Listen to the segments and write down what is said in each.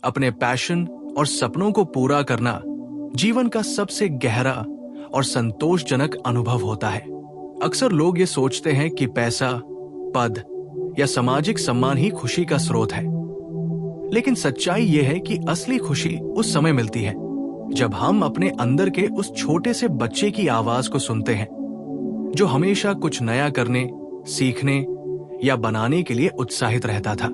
अपने पैशन और सपनों को पूरा करना जीवन का सबसे गहरा और संतोषजनक अनुभव होता है। अक्सर लोग ये सोचते हैं कि पैसा, पद या सामाजिक सम्मान ही खुशी का स्रोत है, लेकिन सच्चाई ये है कि असली खुशी उस समय मिलती है जब हम अपने अंदर के उस छोटे से बच्चे की आवाज को सुनते हैं, जो हमेशा कुछ नया करने, सीखने या बनाने के लिए उत्साहित रहता था।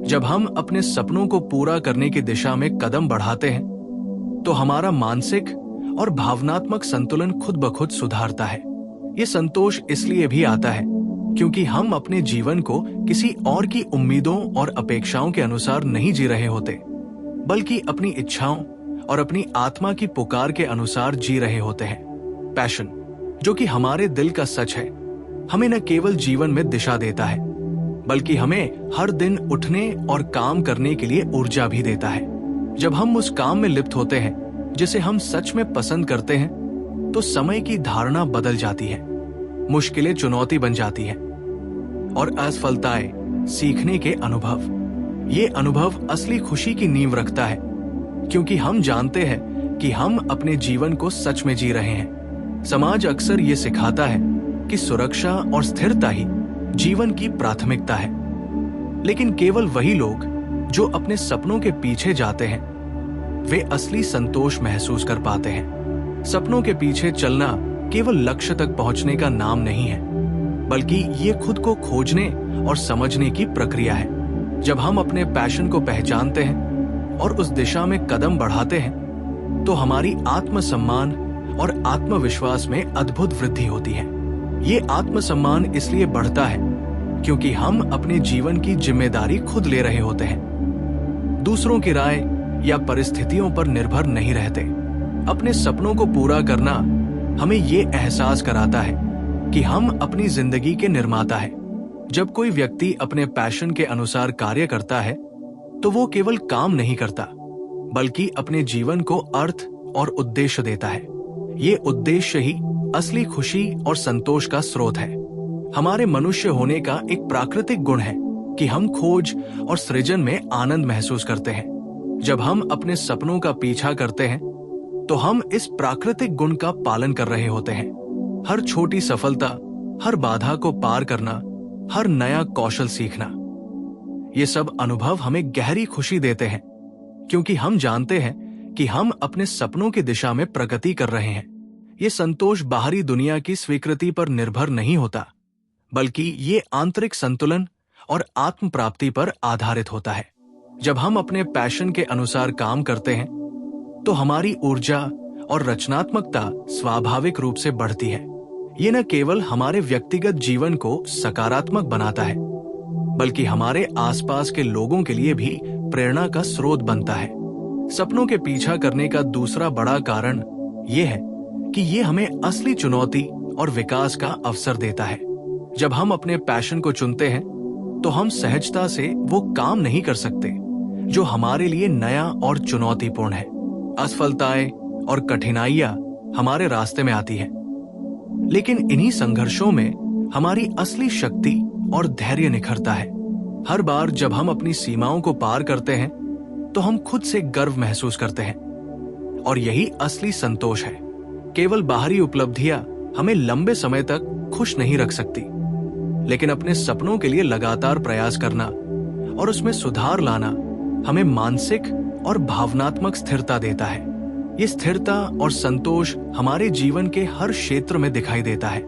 जब हम अपने सपनों को पूरा करने की दिशा में कदम बढ़ाते हैं, तो हमारा मानसिक और भावनात्मक संतुलन खुद ब खुद सुधारता है। ये संतोष इसलिए भी आता है क्योंकि हम अपने जीवन को किसी और की उम्मीदों और अपेक्षाओं के अनुसार नहीं जी रहे होते, बल्कि अपनी इच्छाओं और अपनी आत्मा की पुकार के अनुसार जी रहे होते हैं। पैशन, जो कि हमारे दिल का सच है, हमें न केवल जीवन में दिशा देता है, बल्कि हमें हर दिन उठने और काम करने के लिए ऊर्जा भी देता है। जब हम उस काम में लिप्त होते हैं जिसे हम सच में पसंद करते हैं, तो समय की धारणा बदल जाती है, मुश्किलें चुनौती बन जाती हैं और असफलताएं सीखने के अनुभव। ये अनुभव असली खुशी की नींव रखता है, क्योंकि हम जानते हैं कि हम अपने जीवन को सच में जी रहे हैं। समाज अक्सर ये सिखाता है कि सुरक्षा और स्थिरता ही जीवन की प्राथमिकता है, लेकिन केवल वही लोग जो अपने सपनों के पीछे जाते हैं, वे असली संतोष महसूस कर पाते हैं। सपनों के पीछे चलना केवल लक्ष्य तक पहुंचने का नाम नहीं है, बल्कि ये खुद को खोजने और समझने की प्रक्रिया है। जब हम अपने पैशन को पहचानते हैं और उस दिशा में कदम बढ़ाते हैं, तो हमारी आत्मसम्मान और आत्मविश्वास में अद्भुत वृद्धि होती है। ये आत्मसम्मान इसलिए बढ़ता है क्योंकि हम अपने जीवन की जिम्मेदारी खुद ले रहे होते हैं, दूसरों की राय या परिस्थितियों पर निर्भर नहीं रहते। अपने सपनों को पूरा करना हमें ये एहसास कराता है कि हम अपनी जिंदगी के निर्माता हैं। जब कोई व्यक्ति अपने पैशन के अनुसार कार्य करता है, तो वो केवल काम नहीं करता, बल्कि अपने जीवन को अर्थ और उद्देश्य देता है। ये उद्देश्य ही असली खुशी और संतोष का स्रोत है। हमारे मनुष्य होने का एक प्राकृतिक गुण है कि हम खोज और सृजन में आनंद महसूस करते हैं। जब हम अपने सपनों का पीछा करते हैं, तो हम इस प्राकृतिक गुण का पालन कर रहे होते हैं। हर छोटी सफलता, हर बाधा को पार करना, हर नया कौशल सीखना, ये सब अनुभव हमें गहरी खुशी देते हैं, क्योंकि हम जानते हैं कि हम अपने सपनों की दिशा में प्रगति कर रहे हैं। ये संतोष बाहरी दुनिया की स्वीकृति पर निर्भर नहीं होता, बल्कि ये आंतरिक संतुलन और आत्म प्राप्ति पर आधारित होता है। जब हम अपने पैशन के अनुसार काम करते हैं, तो हमारी ऊर्जा और रचनात्मकता स्वाभाविक रूप से बढ़ती है। ये न केवल हमारे व्यक्तिगत जीवन को सकारात्मक बनाता है, बल्कि हमारे आसपास के लोगों के लिए भी प्रेरणा का स्रोत बनता है। सपनों के पीछा करने का दूसरा बड़ा कारण ये है कि ये हमें असली चुनौती और विकास का अवसर देता है। जब हम अपने पैशन को चुनते हैं, तो हम सहजता से वो काम नहीं कर सकते जो हमारे लिए नया और चुनौतीपूर्ण है। असफलताएं और कठिनाइयां हमारे रास्ते में आती हैं, लेकिन इन्हीं संघर्षों में हमारी असली शक्ति और धैर्य निखरता है। हर बार जब हम अपनी सीमाओं को पार करते हैं, तो हम खुद से गर्व महसूस करते हैं, और यही असली संतोष है। केवल बाहरी उपलब्धियां हमें लंबे समय तक खुश नहीं रख सकती, लेकिन अपने सपनों के लिए लगातार प्रयास करना और उसमें सुधार लाना हमें मानसिक और भावनात्मक स्थिरता देता है। ये स्थिरता और संतोष हमारे जीवन के हर क्षेत्र में दिखाई देता है,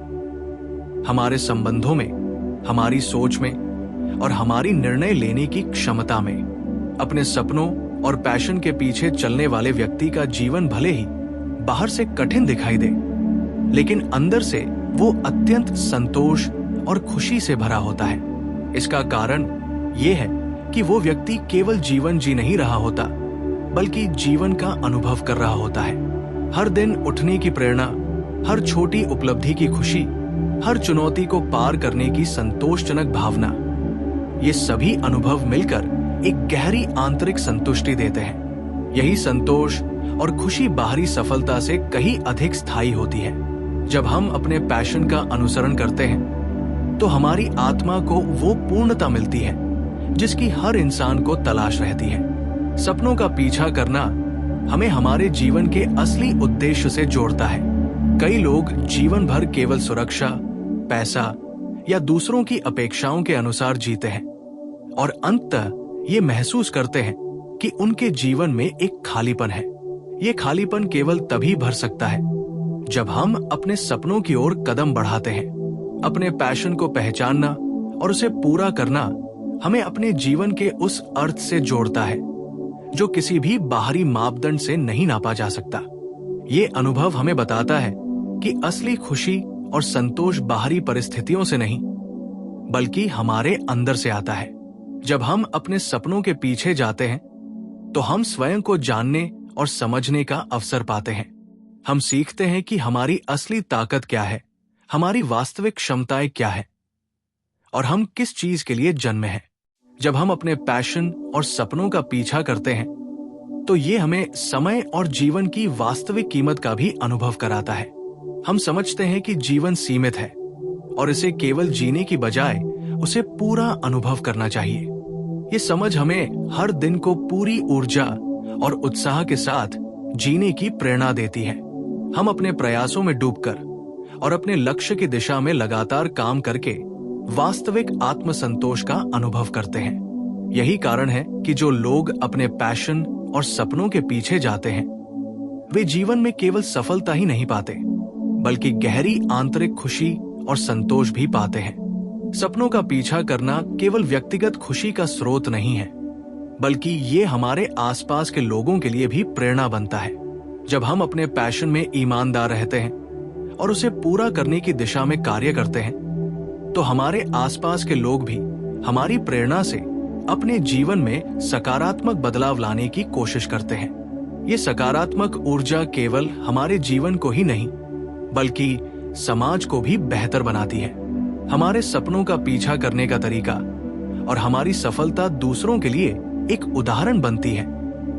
हमारे संबंधों में, हमारी सोच में और हमारी निर्णय लेने की क्षमता में। अपने सपनों और पैशन के पीछे चलने वाले व्यक्ति का जीवन भले ही बाहर से कठिन दिखाई दे, लेकिन अंदर से वो अत्यंत संतोष और खुशी से भरा होता है। इसका कारण ये है कि वो व्यक्ति केवल जीवन जी नहीं रहा होता, बल्कि जीवन का अनुभव कर रहा होता है। हर दिन उठने की प्रेरणा, हर छोटी उपलब्धि की खुशी, हर चुनौती को पार करने की संतोषजनक भावना, ये सभी अनुभव मिलकर एक गहरी आंतरिक संतुष्टि देते हैं। यही संतोष और खुशी बाहरी सफलता से कहीं अधिक स्थायी होती है। जब हम अपने पैशन का अनुसरण करते हैं, तो हमारी आत्मा को वो पूर्णता मिलती है जिसकी हर इंसान को तलाश रहती है। सपनों का पीछा करना हमें हमारे जीवन के असली उद्देश्य से जोड़ता है। कई लोग जीवन भर केवल सुरक्षा, पैसा या दूसरों की अपेक्षाओं के अनुसार जीते हैं और अंततः ये महसूस करते हैं कि उनके जीवन में एक खालीपन है। ये खालीपन केवल तभी भर सकता है जब हम अपने सपनों की ओर कदम बढ़ाते हैं। अपने पैशन को पहचानना और उसे पूरा करना हमें अपने जीवन के उस अर्थ से जोड़ता है जो किसी भी बाहरी मापदंड से नहीं नापा जा सकता। ये अनुभव हमें बताता है कि असली खुशी और संतोष बाहरी परिस्थितियों से नहीं बल्कि हमारे अंदर से आता है। जब हम अपने सपनों के पीछे जाते हैं तो हम स्वयं को जानने और समझने का अवसर पाते हैं। हम सीखते हैं कि हमारी असली ताकत क्या है, हमारी वास्तविक क्षमताएं क्या है और हम किस चीज के लिए जन्मे हैं। जब हम अपने पैशन और सपनों का पीछा करते हैं तो ये हमें समय और जीवन की वास्तविक कीमत का भी अनुभव कराता है। हम समझते हैं कि जीवन सीमित है और इसे केवल जीने की बजाय उसे पूरा अनुभव करना चाहिए। ये समझ हमें हर दिन को पूरी ऊर्जा और उत्साह के साथ जीने की प्रेरणा देती है। हम अपने प्रयासों में डूबकर और अपने लक्ष्य की दिशा में लगातार काम करके वास्तविक आत्मसंतोष का अनुभव करते हैं। यही कारण है कि जो लोग अपने पैशन और सपनों के पीछे जाते हैं वे जीवन में केवल सफलता ही नहीं पाते बल्कि गहरी आंतरिक खुशी और संतोष भी पाते हैं। सपनों का पीछा करना केवल व्यक्तिगत खुशी का स्रोत नहीं है बल्कि ये हमारे आसपास के लोगों के लिए भी प्रेरणा बनता है। जब हम अपने पैशन में ईमानदार रहते हैं और उसे पूरा करने की दिशा में कार्य करते हैं तो हमारे आसपास के लोग भी हमारी प्रेरणा से अपने जीवन में सकारात्मक बदलाव लाने की कोशिश करते हैं। ये सकारात्मक ऊर्जा केवल हमारे जीवन को ही नहीं बल्कि समाज को भी बेहतर बनाती है। हमारे सपनों का पीछा करने का तरीका और हमारी सफलता दूसरों के लिए एक उदाहरण बनती है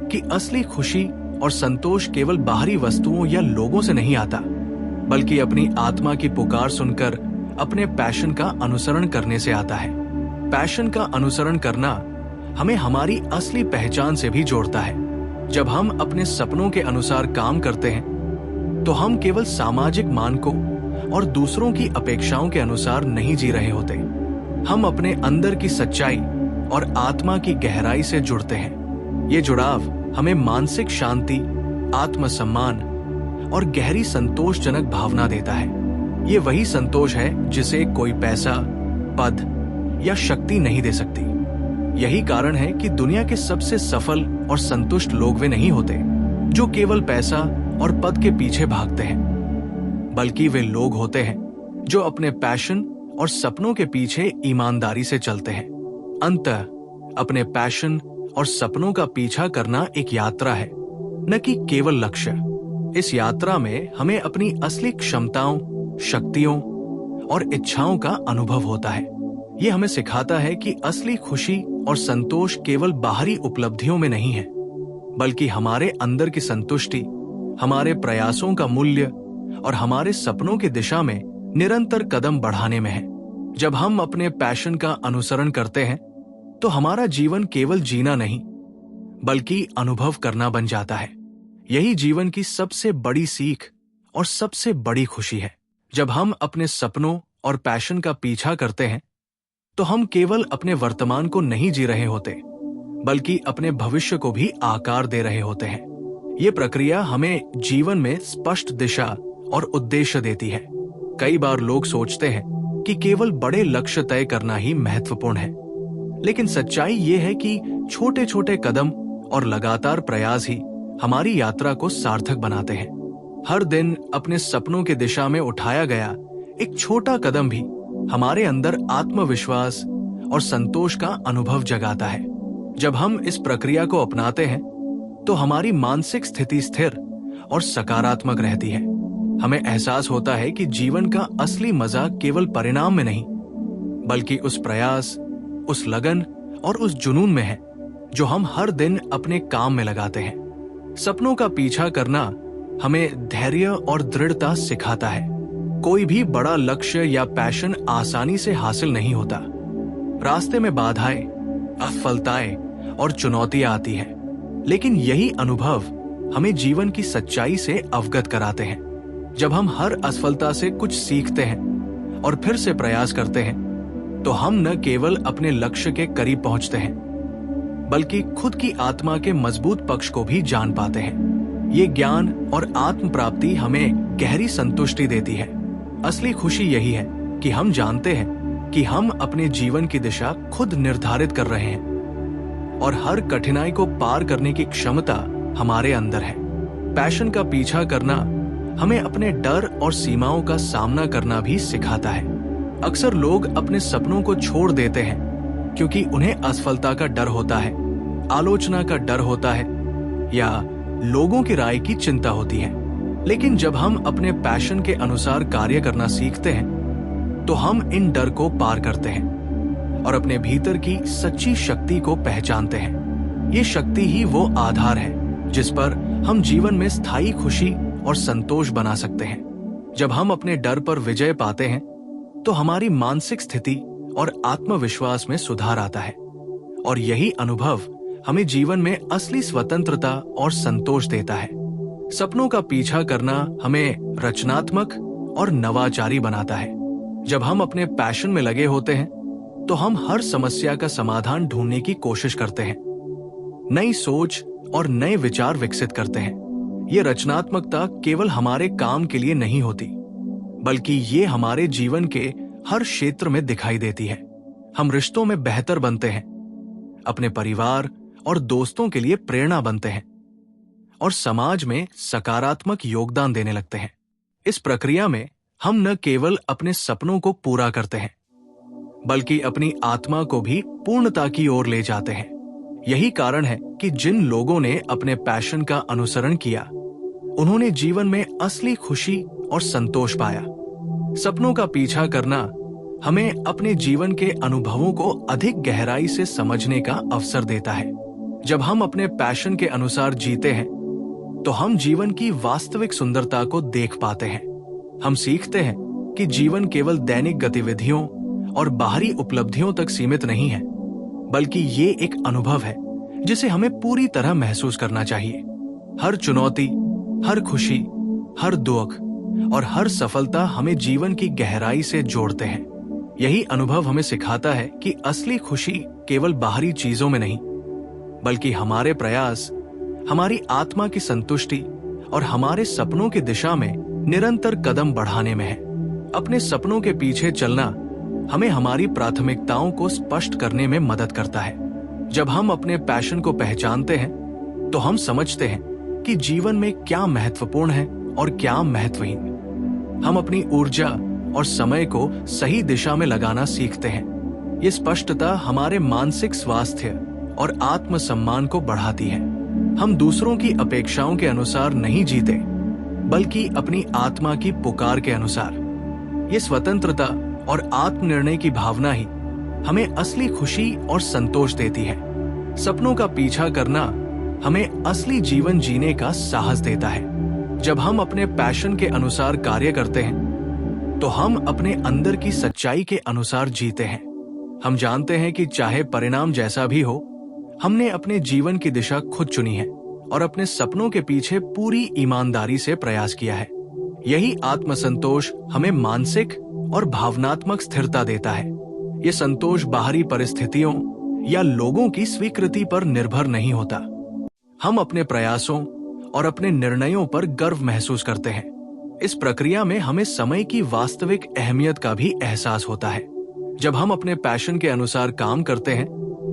कि असली खुशी और संतोष केवल बाहरी वस्तुओं या लोगों से नहीं आता बल्कि अपनी आत्मा की पुकार सुनकर अपने पैशन का अनुसरण करने से आता है। पैशन का अनुसरण करना हमें हमारी असली पहचान से भी जोड़ता है। जब हम अपने सपनों के अनुसार काम करते हैं तो हम केवल सामाजिक मानकों और दूसरों की अपेक्षाओं के अनुसार नहीं जी रहे होते। हम अपने अंदर की सच्चाई और आत्मा की गहराई से जुड़ते हैं। ये जुड़ाव हमें मानसिक शांति, आत्मसम्मान और गहरी संतोषजनक भावना देता है। ये वही संतोष है जिसे कोई पैसा, पद या शक्ति नहीं दे सकती। यही कारण है कि दुनिया के सबसे सफल और संतुष्ट लोग वे नहीं होते जो केवल पैसा और पद के पीछे भागते हैं बल्कि वे लोग होते हैं जो अपने पैशन और सपनों के पीछे ईमानदारी से चलते हैं। अंततः अपने पैशन और सपनों का पीछा करना एक यात्रा है, न कि केवल लक्ष्य। इस यात्रा में हमें अपनी असली क्षमताओं, शक्तियों और इच्छाओं का अनुभव होता है। ये हमें सिखाता है कि असली खुशी और संतोष केवल बाहरी उपलब्धियों में नहीं है बल्कि हमारे अंदर की संतुष्टि, हमारे प्रयासों का मूल्य और हमारे सपनों की दिशा में निरंतर कदम बढ़ाने में है। जब हम अपने पैशन का अनुसरण करते हैं तो हमारा जीवन केवल जीना नहीं बल्कि अनुभव करना बन जाता है। यही जीवन की सबसे बड़ी सीख और सबसे बड़ी खुशी है। जब हम अपने सपनों और पैशन का पीछा करते हैं तो हम केवल अपने वर्तमान को नहीं जी रहे होते बल्कि अपने भविष्य को भी आकार दे रहे होते हैं। ये प्रक्रिया हमें जीवन में स्पष्ट दिशा और उद्देश्य देती है। कई बार लोग सोचते हैं कि केवल बड़े लक्ष्य तय करना ही महत्वपूर्ण है, लेकिन सच्चाई ये है कि छोटे छोटे कदम और लगातार प्रयास ही हमारी यात्रा को सार्थक बनाते हैं। हर दिन अपने सपनों की दिशा में उठाया गया एक छोटा कदम भी हमारे अंदर आत्मविश्वास और संतोष का अनुभव जगाता है। जब हम इस प्रक्रिया को अपनाते हैं तो हमारी मानसिक स्थिति स्थिर और सकारात्मक रहती है। हमें एहसास होता है कि जीवन का असली मजा केवल परिणाम में नहीं बल्कि उस प्रयास, उस लगन और उस जुनून में है जो हम हर दिन अपने काम में लगाते हैं। सपनों का पीछा करना हमें धैर्य और दृढ़ता सिखाता है। कोई भी बड़ा लक्ष्य या पैशन आसानी से हासिल नहीं होता। रास्ते में बाधाएं, असफलताएं और चुनौतियां आती हैं, लेकिन यही अनुभव हमें जीवन की सच्चाई से अवगत कराते हैं। जब हम हर असफलता से कुछ सीखते हैं और फिर से प्रयास करते हैं, तो हम न केवल अपने लक्ष्य के करीब पहुंचते हैं, बल्कि खुद की आत्मा के मजबूत पक्ष को भी जान पाते हैं। ये ज्ञान और आत्म प्राप्ति हमें गहरी संतुष्टि देती है। असली खुशी यही है कि हम जानते हैं कि हम अपने जीवन की दिशा खुद निर्धारित कर रहे हैं और हर कठिनाई को पार करने की क्षमता हमारे अंदर है। पैशन का पीछा करना हमें अपने डर और सीमाओं का सामना करना भी सिखाता है। अक्सर लोग अपने सपनों को छोड़ देते हैं क्योंकि उन्हें असफलता का डर होता है, आलोचना का डर होता है या लोगों की राय की चिंता होती है। लेकिन जब हम अपने पैशन के अनुसार कार्य करना सीखते हैं, तो हम इन डर को पार करते हैं और अपने भीतर की सच्ची शक्ति को पहचानते हैं। ये शक्ति ही वो आधार है जिस पर हम जीवन में स्थायी खुशी और संतोष बना सकते हैं। जब हम अपने डर पर विजय पाते हैं, तो हमारी मानसिक स्थिति और आत्मविश्वास में सुधार आता है और यही अनुभव हमें जीवन में असली स्वतंत्रता और संतोष देता है। सपनों का पीछा करना हमें रचनात्मक और नवाचारी बनाता है। जब हम अपने पैशन में लगे होते हैं, तो हम हर समस्या का समाधान ढूंढने की कोशिश करते हैं, नई सोच और नए विचार विकसित करते हैं। ये रचनात्मकता केवल हमारे काम के लिए नहीं होती, बल्कि ये हमारे जीवन के हर क्षेत्र में दिखाई देती है। हम रिश्तों में बेहतर बनते हैं, अपने परिवार और दोस्तों के लिए प्रेरणा बनते हैं और समाज में सकारात्मक योगदान देने लगते हैं। इस प्रक्रिया में हम न केवल अपने सपनों को पूरा करते हैं, बल्कि अपनी आत्मा को भी पूर्णता की ओर ले जाते हैं। यही कारण है कि जिन लोगों ने अपने पैशन का अनुसरण किया, उन्होंने जीवन में असली खुशी और संतोष पाया। सपनों का पीछा करना हमें अपने जीवन के अनुभवों को अधिक गहराई से समझने का अवसर देता है। जब हम अपने पैशन के अनुसार जीते हैं, तो हम जीवन की वास्तविक सुंदरता को देख पाते हैं। हम सीखते हैं कि जीवन केवल दैनिक गतिविधियों और बाहरी उपलब्धियों तक सीमित नहीं है, बल्कि ये एक अनुभव है जिसे हमें पूरी तरह महसूस करना चाहिए। हर चुनौती, हर खुशी, हर दुख और हर सफलता हमें जीवन की गहराई से जोड़ते हैं। यही अनुभव हमें सिखाता है कि असली खुशी केवल बाहरी चीजों में नहीं, बल्कि हमारे प्रयास, हमारी आत्मा की संतुष्टि और हमारे सपनों की दिशा में निरंतर कदम बढ़ाने में है। अपने सपनों के पीछे चलना हमें हमारी प्राथमिकताओं को स्पष्ट करने में मदद करता है। जब हम अपने पैशन को पहचानते हैं, तो हम समझते हैं कि जीवन में क्या महत्वपूर्ण है और क्या महत्वहीन। हम अपनी ऊर्जा और समय को सही दिशा में लगाना सीखते हैं। ये स्पष्टता हमारे मानसिक स्वास्थ्य और आत्मसम्मान को बढ़ाती है। हम दूसरों की अपेक्षाओं के अनुसार नहीं जीते, बल्कि अपनी आत्मा की पुकार के अनुसार। ये स्वतंत्रता और आत्मनिर्णय की भावना ही हमें असली खुशी और संतोष देती है। सपनों का पीछा करना हमें असली जीवन जीने का साहस देता है। जब हम अपने पैशन के अनुसार कार्य करते हैं, तो हम अपने अंदर की सच्चाई के अनुसार जीते हैं। हम जानते हैं कि चाहे परिणाम जैसा भी हो, हमने अपने जीवन की दिशा खुद चुनी है और अपने सपनों के पीछे पूरी ईमानदारी से प्रयास किया है। यही आत्मसंतोष हमें मानसिक और भावनात्मक स्थिरता देता है। ये संतोष बाहरी परिस्थितियों या लोगों की स्वीकृति पर निर्भर नहीं होता। हम अपने प्रयासों और अपने निर्णयों पर गर्व महसूस करते हैं। इस प्रक्रिया में हमें समय की वास्तविक अहमियत का भी एहसास होता है। जब हम अपने पैशन के अनुसार काम करते हैं,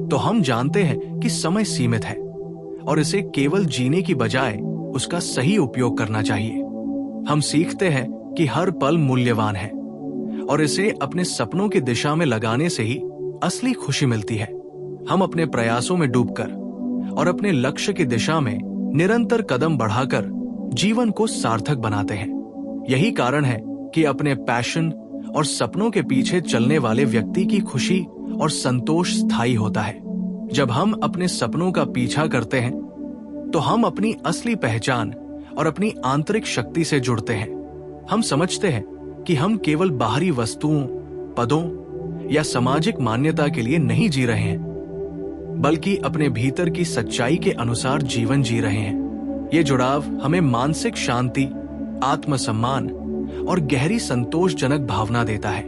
तो हम जानते हैं कि समय सीमित है और इसे केवल जीने की बजाय उसका सही उपयोग करना चाहिए। हम सीखते हैं कि हर पल मूल्यवान है और इसे अपने सपनों की दिशा में लगाने से ही असली खुशी मिलती है। हम अपने प्रयासों में डूबकर और अपने लक्ष्य की दिशा में निरंतर कदम बढ़ाकर जीवन को सार्थक बनाते हैं। यही कारण है कि अपने पैशन और सपनों के पीछे चलने वाले व्यक्ति की खुशी और संतोष स्थायी होता है। जब हम अपने सपनों का पीछा करते हैं, तो हम अपनी असली पहचान और अपनी आंतरिक शक्ति से जुड़ते हैं। हम समझते हैं कि हम केवल बाहरी वस्तुओं, पदों या सामाजिक मान्यता के लिए नहीं जी रहे हैं, बल्कि अपने भीतर की सच्चाई के अनुसार जीवन जी रहे हैं। ये जुड़ाव हमें मानसिक शांति, आत्मसम्मान और गहरी संतोषजनक भावना देता है।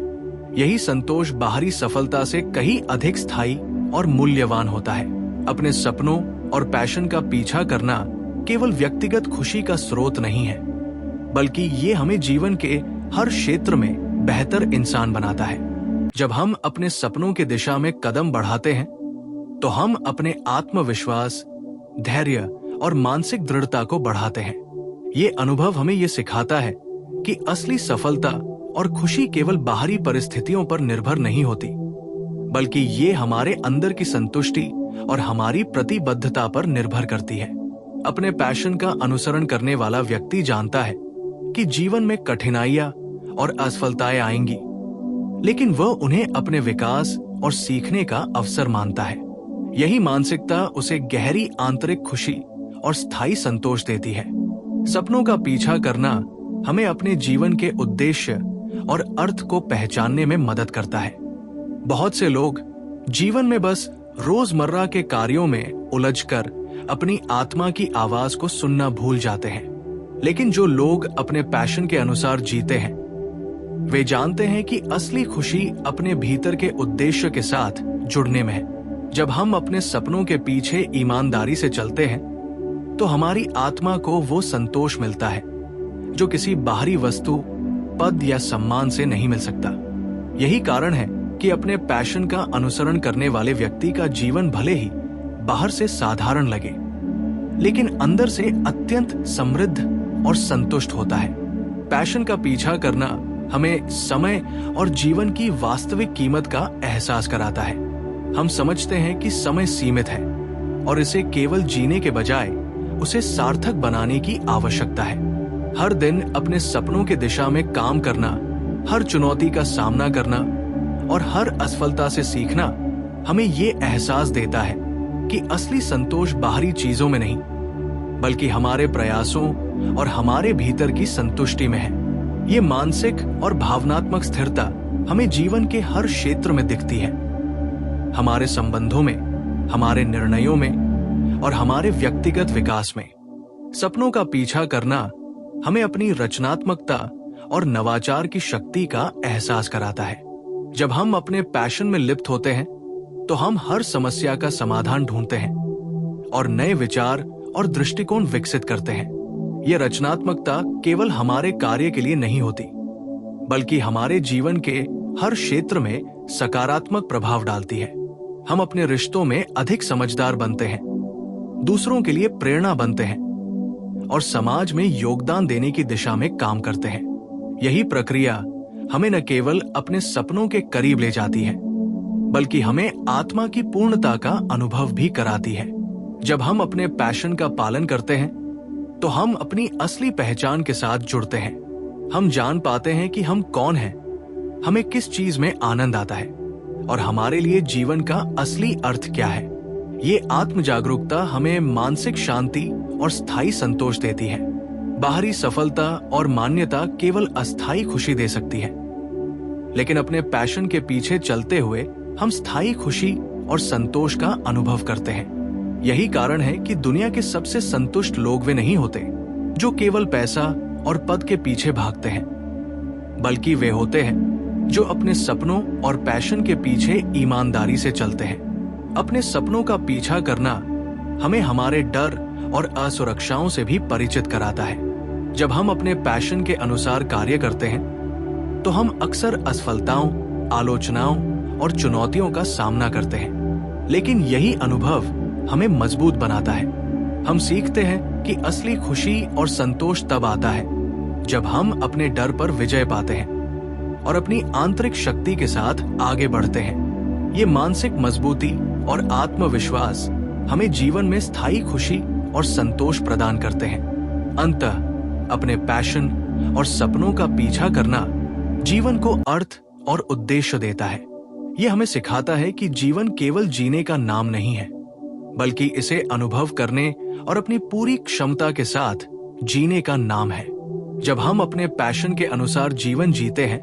यही संतोष बाहरी सफलता से कहीं अधिक स्थायी और मूल्यवान होता है। अपने सपनों और पैशन का पीछा करना केवल व्यक्तिगत खुशी का स्रोत नहीं है, बल्कि ये हमें जीवन के हर क्षेत्र में बेहतर इंसान बनाता है। जब हम अपने सपनों की दिशा में कदम बढ़ाते हैं, तो हम अपने आत्मविश्वास, धैर्य और मानसिक दृढ़ता को बढ़ाते हैं। ये अनुभव हमें ये सिखाता है कि असली सफलता और खुशी केवल बाहरी परिस्थितियों पर निर्भर नहीं होती, बल्कि ये हमारे अंदर की संतुष्टि और हमारी प्रतिबद्धता पर निर्भर करती है। अपने पैशन का अनुसरण करने वाला व्यक्ति जानता है कि जीवन में कठिनाइयां और असफलताएं आएंगी, लेकिन वह उन्हें अपने विकास और सीखने का अवसर मानता है। यही मानसिकता उसे गहरी आंतरिक खुशी और स्थायी संतोष देती है। सपनों का पीछा करना हमें अपने जीवन के उद्देश्य और अर्थ को पहचानने में मदद करता है। बहुत से लोग जीवन में बस रोजमर्रा के कार्यों में उलझकर अपनी आत्मा की आवाज को सुनना भूल जाते हैं। लेकिन जो लोग अपने पैशन के अनुसार जीते हैं, वे जानते हैं कि असली खुशी अपने भीतर के उद्देश्य के साथ जुड़ने में है। जब हम अपने सपनों के पीछे ईमानदारी से चलते हैं, तो हमारी आत्मा को वो संतोष मिलता है जो किसी बाहरी वस्तु, पद या सम्मान से नहीं मिल सकता। यही कारण है कि अपने पैशन का अनुसरण करने वाले व्यक्ति का जीवन भले ही बाहर से साधारण लगे, लेकिन अंदर से अत्यंत समृद्ध और संतुष्ट होता है। पैशन का पीछा करना हमें समय और जीवन की वास्तविक कीमत का एहसास कराता है। हम समझते हैं कि समय सीमित है और इसे केवल जीने के बजाय उसे सार्थक बनाने की आवश्यकता है। हर दिन अपने सपनों की दिशा में काम करना, हर चुनौती का सामना करना और हर असफलता से सीखना हमें ये एहसास देता है कि असली संतोष बाहरी चीजों में नहीं, बल्कि हमारे प्रयासों और हमारे भीतर की संतुष्टि में है। ये मानसिक और भावनात्मक स्थिरता हमें जीवन के हर क्षेत्र में दिखती है, हमारे संबंधों में, हमारे निर्णयों में और हमारे व्यक्तिगत विकास में। सपनों का पीछा करना हमें अपनी रचनात्मकता और नवाचार की शक्ति का एहसास कराता है। जब हम अपने पैशन में लिप्त होते हैं, तो हम हर समस्या का समाधान ढूंढते हैं और नए विचार और दृष्टिकोण विकसित करते हैं। यह रचनात्मकता केवल हमारे कार्य के लिए नहीं होती, बल्कि हमारे जीवन के हर क्षेत्र में सकारात्मक प्रभाव डालती है। हम अपने रिश्तों में अधिक समझदार बनते हैं, दूसरों के लिए प्रेरणा बनते हैं और समाज में योगदान देने की दिशा में काम करते हैं। यही प्रक्रिया हमें न केवल अपने सपनों के करीब ले जाती है, बल्कि हमें आत्मा की पूर्णता का अनुभव भी कराती है। जब हम अपने पैशन का पालन करते हैं, तो हम अपनी असली पहचान के साथ जुड़ते हैं। हम जान पाते हैं कि हम कौन हैं, हमें किस चीज में आनंद आता है और हमारे लिए जीवन का असली अर्थ क्या है। ये आत्म जागरूकता हमें मानसिक शांति और स्थायी संतोष देती है। बाहरी सफलता और मान्यता केवल अस्थायी खुशी दे सकती है, लेकिन अपने पैशन के पीछे चलते हुए हम स्थायी खुशी और संतोष का अनुभव करते हैं। यही कारण है कि दुनिया के सबसे संतुष्ट लोग वे नहीं होते जो केवल पैसा और पद के पीछे भागते हैं, बल्कि वे होते हैं जो अपने सपनों और पैशन के पीछे ईमानदारी से चलते हैं। अपने सपनों का पीछा करना हमें हमारे डर और असुरक्षाओं से भी परिचित कराता है। जब हम अपने पैशन के अनुसार कार्य करते हैं, तो हम अक्सर असफलताओं, आलोचनाओं और चुनौतियों का सामना करते हैं, लेकिन यही अनुभव हमें मजबूत बनाता है। हम सीखते हैं कि असली खुशी और संतोष तब आता है जब हम अपने डर पर विजय पाते हैं और अपनी आंतरिक शक्ति के साथ आगे बढ़ते हैं। ये मानसिक मजबूती और आत्मविश्वास हमें जीवन में स्थायी खुशी और संतोष प्रदान करते हैं। अंततः अपने पैशन और सपनों का पीछा करना जीवन को अर्थ और उद्देश्य देता है। यह हमें सिखाता है कि जीवन केवल जीने का नाम नहीं है, बल्कि इसे अनुभव करने और अपनी पूरी क्षमता के साथ जीने का नाम है। जब हम अपने पैशन के अनुसार जीवन जीते हैं,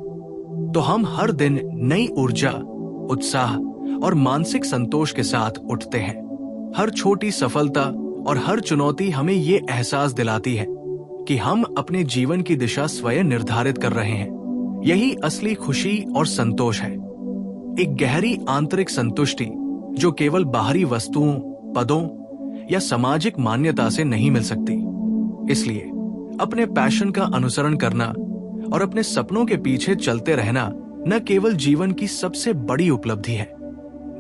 तो हम हर दिन नई ऊर्जा, उत्साह और मानसिक संतोष के साथ उठते हैं। हर छोटी सफलता और हर चुनौती हमें ये एहसास दिलाती है कि हम अपने जीवन की दिशा स्वयं निर्धारित कर रहे हैं। यही असली खुशी और संतोष है, एक गहरी आंतरिक संतुष्टि जो केवल बाहरी वस्तुओं, पदों या सामाजिक मान्यता से नहीं मिल सकती। इसलिए अपने पैशन का अनुसरण करना और अपने सपनों के पीछे चलते रहना न केवल जीवन की सबसे बड़ी उपलब्धि है,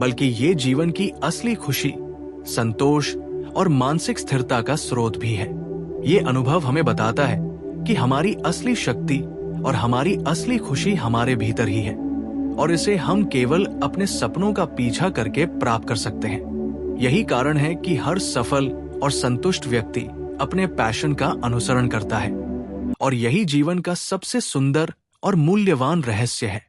बल्कि ये जीवन की असली खुशी, संतोष और मानसिक स्थिरता का स्रोत भी है। ये अनुभव हमें बताता है कि हमारी असली शक्ति और हमारी असली खुशी हमारे भीतर ही है और इसे हम केवल अपने सपनों का पीछा करके प्राप्त कर सकते हैं। यही कारण है कि हर सफल और संतुष्ट व्यक्ति अपने पैशन का अनुसरण करता है और यही जीवन का सबसे सुंदर और मूल्यवान रहस्य है।